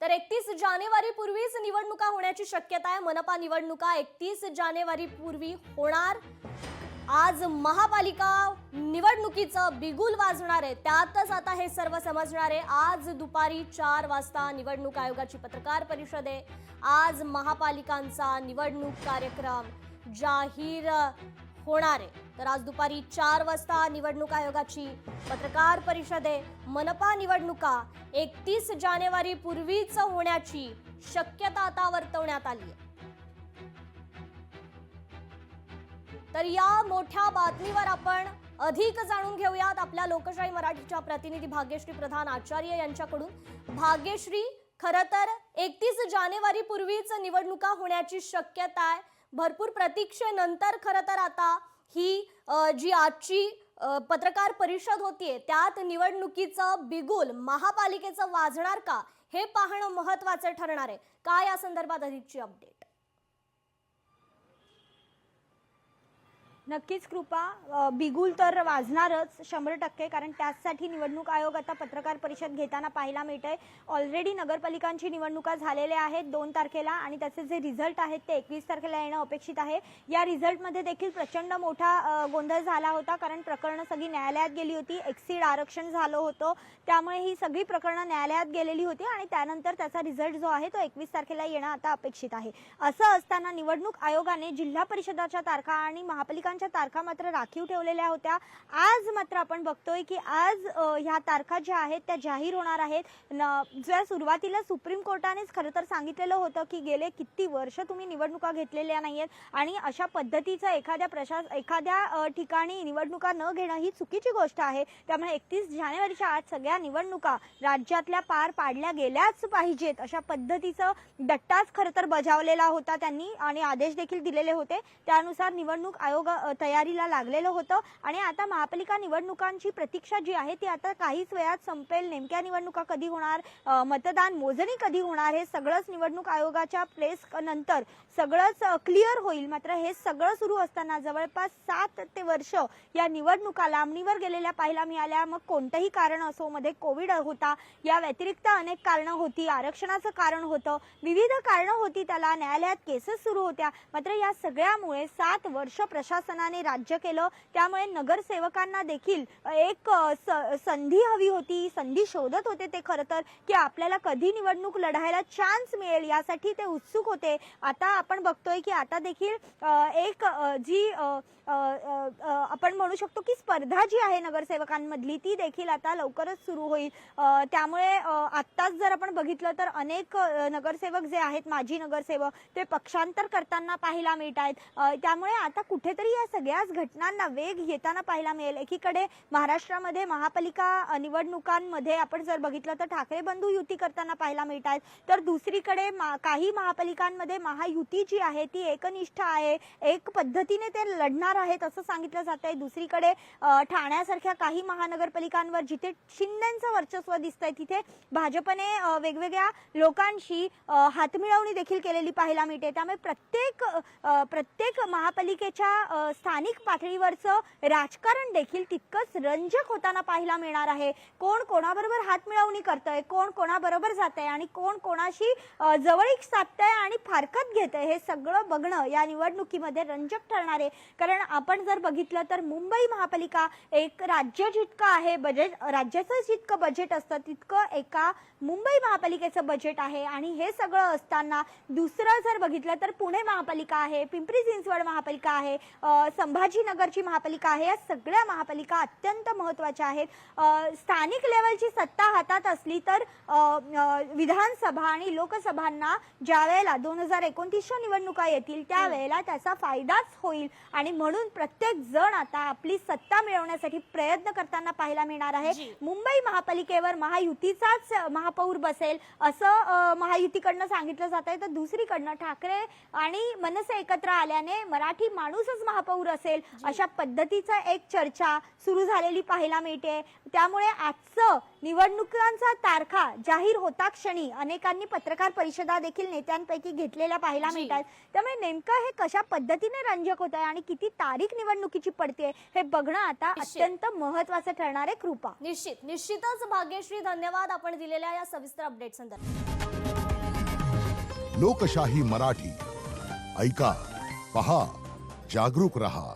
तर 31 जानेवारी पूर्वीच निवडणुका होण्याची शक्यता आहे। मनपा निवडणुका 31 जानेवारी पूर्वी होणार। आज महापालिका निवडणुकीचं बिगुल वाजणार आहे, त्यातच आता हे सर्व समजणार आहे। आज दुपारी 4 वाजता निवडणूक आयोगाची पत्रकार परिषद आहे। आज महापालिकांचा निवडणूक कार्यक्रम जाहीर होणार आहे। तर आज दुपारी 4 वाजता निवडणूक आयोगाची पत्रकार परिषद आहे। मनपा निवडणुका 31 जानेवारी पूर्वीच होण्याची शक्यता आता वर्तवण्यात आली आहे। तर या मोठ्या बातमीवर आपण अधिक जाणून घेऊयात आपल्या लोकशाही मराठीच्या प्रतिनिधी भाग्यश्री प्रधान आचार्य यांच्याकडून। भाग्यश्री, खरं तर 31 जानेवारी पूर्वीच निवडणुका होण्याची शक्यता आहे। भरपूर प्रतीक्षेनंतर खरं तर आता ही जी आजची पत्रकार परिषद होतीये त्यात निवडणुकीचं बिगुल महापालिकेचं वाजणार का हे पाहणं महत्त्वाचं ठरणार आहे। काय या संदर्भात अधिकची अपडेट? नक्कीच कृपा, बिगुल तर वाजणारच 100%, कारण त्यासाठी निवडणूक आयोग आता पत्रकार परिषद घेताना पाहायला मिळतंय। ऑलरेडी नगरपालिकांची निवडणुका झालेल्या आहेत 2 तारखेला आणि त्याचे जे रिझल्ट आहेत ते 21 तारखेला येणं अपेक्षित आहे। या रिझल्टमध्ये देखील प्रचंड मोठा गोंधळ झाला होता, कारण प्रकरणं सगळी न्यायालयात गेली होती। एक्सीड आरक्षण झालं होतं, त्यामुळे ही सगळी प्रकरणं न्यायालयात गेलेली होती आणि त्यानंतर त्याचा रिझल्ट जो आहे तो 21 तारखेला येणं आता अपेक्षित आहे। असं असताना निवडणूक आयोगाने जिल्हा परिषदाच्या तारखा आणि महापालिका तारखा मात्र राखीव ठेवलेल्या होत्या। आज मात्र आपण बघतोय की आज ह्या तारखा ज्या आहेत त्या जाहीर होणार आहेत। ज्या सुरुवातीला सुप्रीम कोर्टानेच खरं तर सांगितलेलं होतं की गेले किती वर्ष तुम्ही निवडणुका घेतलेल्या नाहीयेत आणि अशा पद्धतीचं एखाद्या ठिकाणी निवडणुका न घेणं ही चुकीची गोष्ट आहे। त्यामुळे 31 जानेवारीच्या आत सगळ्या निवडणुका राज्यातल्या पार पाडल्या गेल्याच पाहिजेत अशा पद्धतीचं दट्टाच खरं तर बजावलेला होता त्यांनी आणि आदेश देखील दिलेले होते। त्यानुसार निवडणूक आयोग तयारीला लागलेलं होतं आणि आता महापालिका निवडणुकांची प्रतीक्षा जी आहे ती आता काहीच वेळात संपेल। नेमक्या निवडणुका कधी होणार, मतदान मोजणी कधी होणार हे सगळंच निवडणूक आयोगाच्या प्रेस नंतर सगळंच क्लिअर होईल। मात्र हे सगळं सुरू असताना जवळपास 7 वर्ष या निवडणुका लांबणीवर गेलेल्या पाहायला मिळाल्या। मग कोणतंही कारण असो, मध्ये कोविड होता, या व्यतिरिक्त अनेक कारणं होती, आरक्षणाचं कारण होतं, विविध कारणं होती, त्याला न्यायालयात केसेस सुरू होत्या। मात्र या सगळ्यामुळे 7 वर्ष प्रशासनाने राज्य केलं। त्यामुळे नगरसेवकांना देखील एक संधी हवी होती, संधी शोधत होते ते खरं तर की आपल्याला कधी निवडणूक लढायला चान्स मिळेल यासाठी ते उत्सुक होते। आता आपण बघतोय की आता देखील एक जी आपण म्हणू शकतो की स्पर्धा जी आहे नगरसेवकांमधली ती देखील आता लवकरच सुरू होईल। त्यामुळे आत्ताच जर आपण बघितलं तर अनेक नगरसेवक जे आहेत, माजी नगरसेवक, ते पक्षांतर करताना पाहायला मिळत आहेत। त्यामुळे आता कुठेतरी या सगळ्याच घटनांना वेग येताना पाहायला मिळेल। एकीकडे महाराष्ट्रामध्ये महापालिका निवडणुकांमध्ये आपण जर बघितलं तर ठाकरे बंधू युती करताना पाहायला मिळत आहेत, तर दुसरीकडे काही महापालिकांमध्ये महायुती जी आहे ती एकनिष्ठ आहे, एक पद्धतीने ते लढणार आहेत असं सांगितलं जात आहे। दुसरीकडे ठाण्यासारख्या काही महानगरपालिकांवर जिथे शिंदेंचं वर्चस्व दिसतंय तिथे भाजपने वेगवेगळ्या लोकांशी हातमिळवणी देखील केलेली पाहायला मिळते। त्यामुळे प्रत्येक महापालिकेच्या स्थानिक पातळीवरचं राजकारण देखील तितकंच रंजक होताना पाहायला मिळणार आहे। कोण कोणाबरोबर हातमिळवणी करतंय, कोण कोणाबरोबर जातंय आणि कोण कोणाशी जवळीक साधतंय आणि फारकत घेतंय हे सगळं बघणं या निवडणुकीमध्ये रंजक ठरणार आहे। कारण आपण जर बघितलं तर मुंबई महापालिका एक राज्य जितकं आहे बजेट, राज्याचं जितकं बजेट असतं तितकं एका मुंबई महापालिकेचं बजेट आहे। आणि हे सगळं असताना दुसरं जर बघितलं तर पुणे महापालिका आहे, पिंपरी चिंचवड महापालिका आहे, संभाजीनगरची महापालिका आहे, या सगळ्या महापालिका अत्यंत महत्त्वाच्या आहेत। स्थानिक लेवलची सत्ता हातात असली तर विधानसभा आणि लोकसभांना ज्यावेळेला 2029च्या निवडणुका येतील त्यावेळेला त्याचा फायदाच होईल आणि म्हणून प्रत्येक जण आता आपली सत्ता मिळवण्यासाठी प्रयत्न करताना पाहायला मिळणार आहे। मुंबई महापालिकेवर महायुतीचाच महापौर बसेल असं महायुतीकडनं सांगितलं जात आहे, तर दुसरीकडनं ठाकरे आणि मनसे एकत्र आल्याने मराठी माणूसच महापौर असेल अशा पद्धतीचं एक चर्चा सुरू झालेली पाहायला मिळते। त्यामुळे आजचं निवडणुकांचा तारखा जाहीर होता क्षणी अनेकांनी पत्रकार परिषदा देखील नेत्यांपैकी घेतलेल्या पाहायला मिळतात। त्यामुळे नेमकं हे कशा पद्धतीने रंजक होत आहे आणि किती तारीख निवडणुकीची पडते हे बघणं आता अत्यंत महत्त्वाचं ठरणार आहे। कृपा, निश्चितच भाग्यश्री, धन्यवाद आपण दिलेल्या या सविस्तर अपडेट संदर्भात। लोकशाही मराठी ऐका, पहा, जागरूक रहा.